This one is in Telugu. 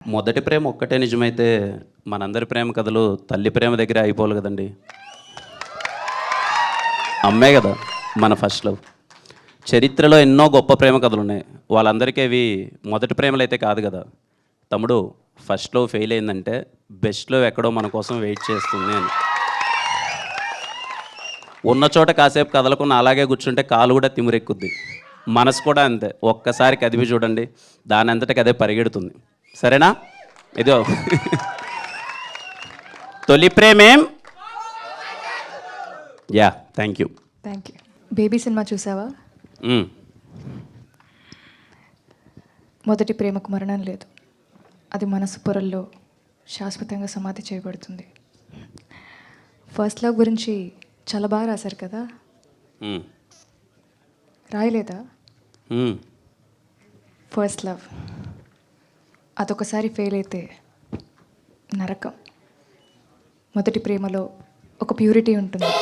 మొదటి ప్రేమ ఒక్కటే నిజమైతే మనందరి ప్రేమ కథలు తల్లి ప్రేమ దగ్గర అయిపోవాలి కదండి. అమ్మే కదా మన ఫస్ట్ లవ్. చరిత్రలో ఎన్నో గొప్ప ప్రేమ కథలు ఉన్నాయి. వాళ్ళందరికీ అవి మొదటి ప్రేమలు అయితే కాదు కదా. తమ్ముడు, ఫస్ట్ లవ్ ఫెయిల్ అయిందంటే బెస్ట్ లవ్ ఎక్కడో మన కోసం వెయిట్ చేస్తుంది అని. ఉన్న చోట కాసేపు కదలకుండా అలాగే కూర్చుంటే కాలు కూడా తిమిరెక్కుద్ది. మనసు కూడా అంతే. ఒక్కసారి కదిపి చూడండి, దాని అంతటికి అదే పరిగెడుతుంది. సరేనా? ఇదో తొలి ప్రేమేం. Ya, thank you. Baby cinema చూసావా? మొదటి ప్రేమకు మరణం లేదు, అది మనసు పొరల్లో శాశ్వతంగా సమాధి చేయబడుతుంది. ఫస్ట్ లవ్ గురించి చాలా బాగా రాశారు కదా, రాయలేదా? ఫస్ట్ లవ్ అదొకసారి ఫెయిల్ అయితే నరకం. మొదటి ప్రేమలో ఒక ప్యూరిటీ ఉంటుంది.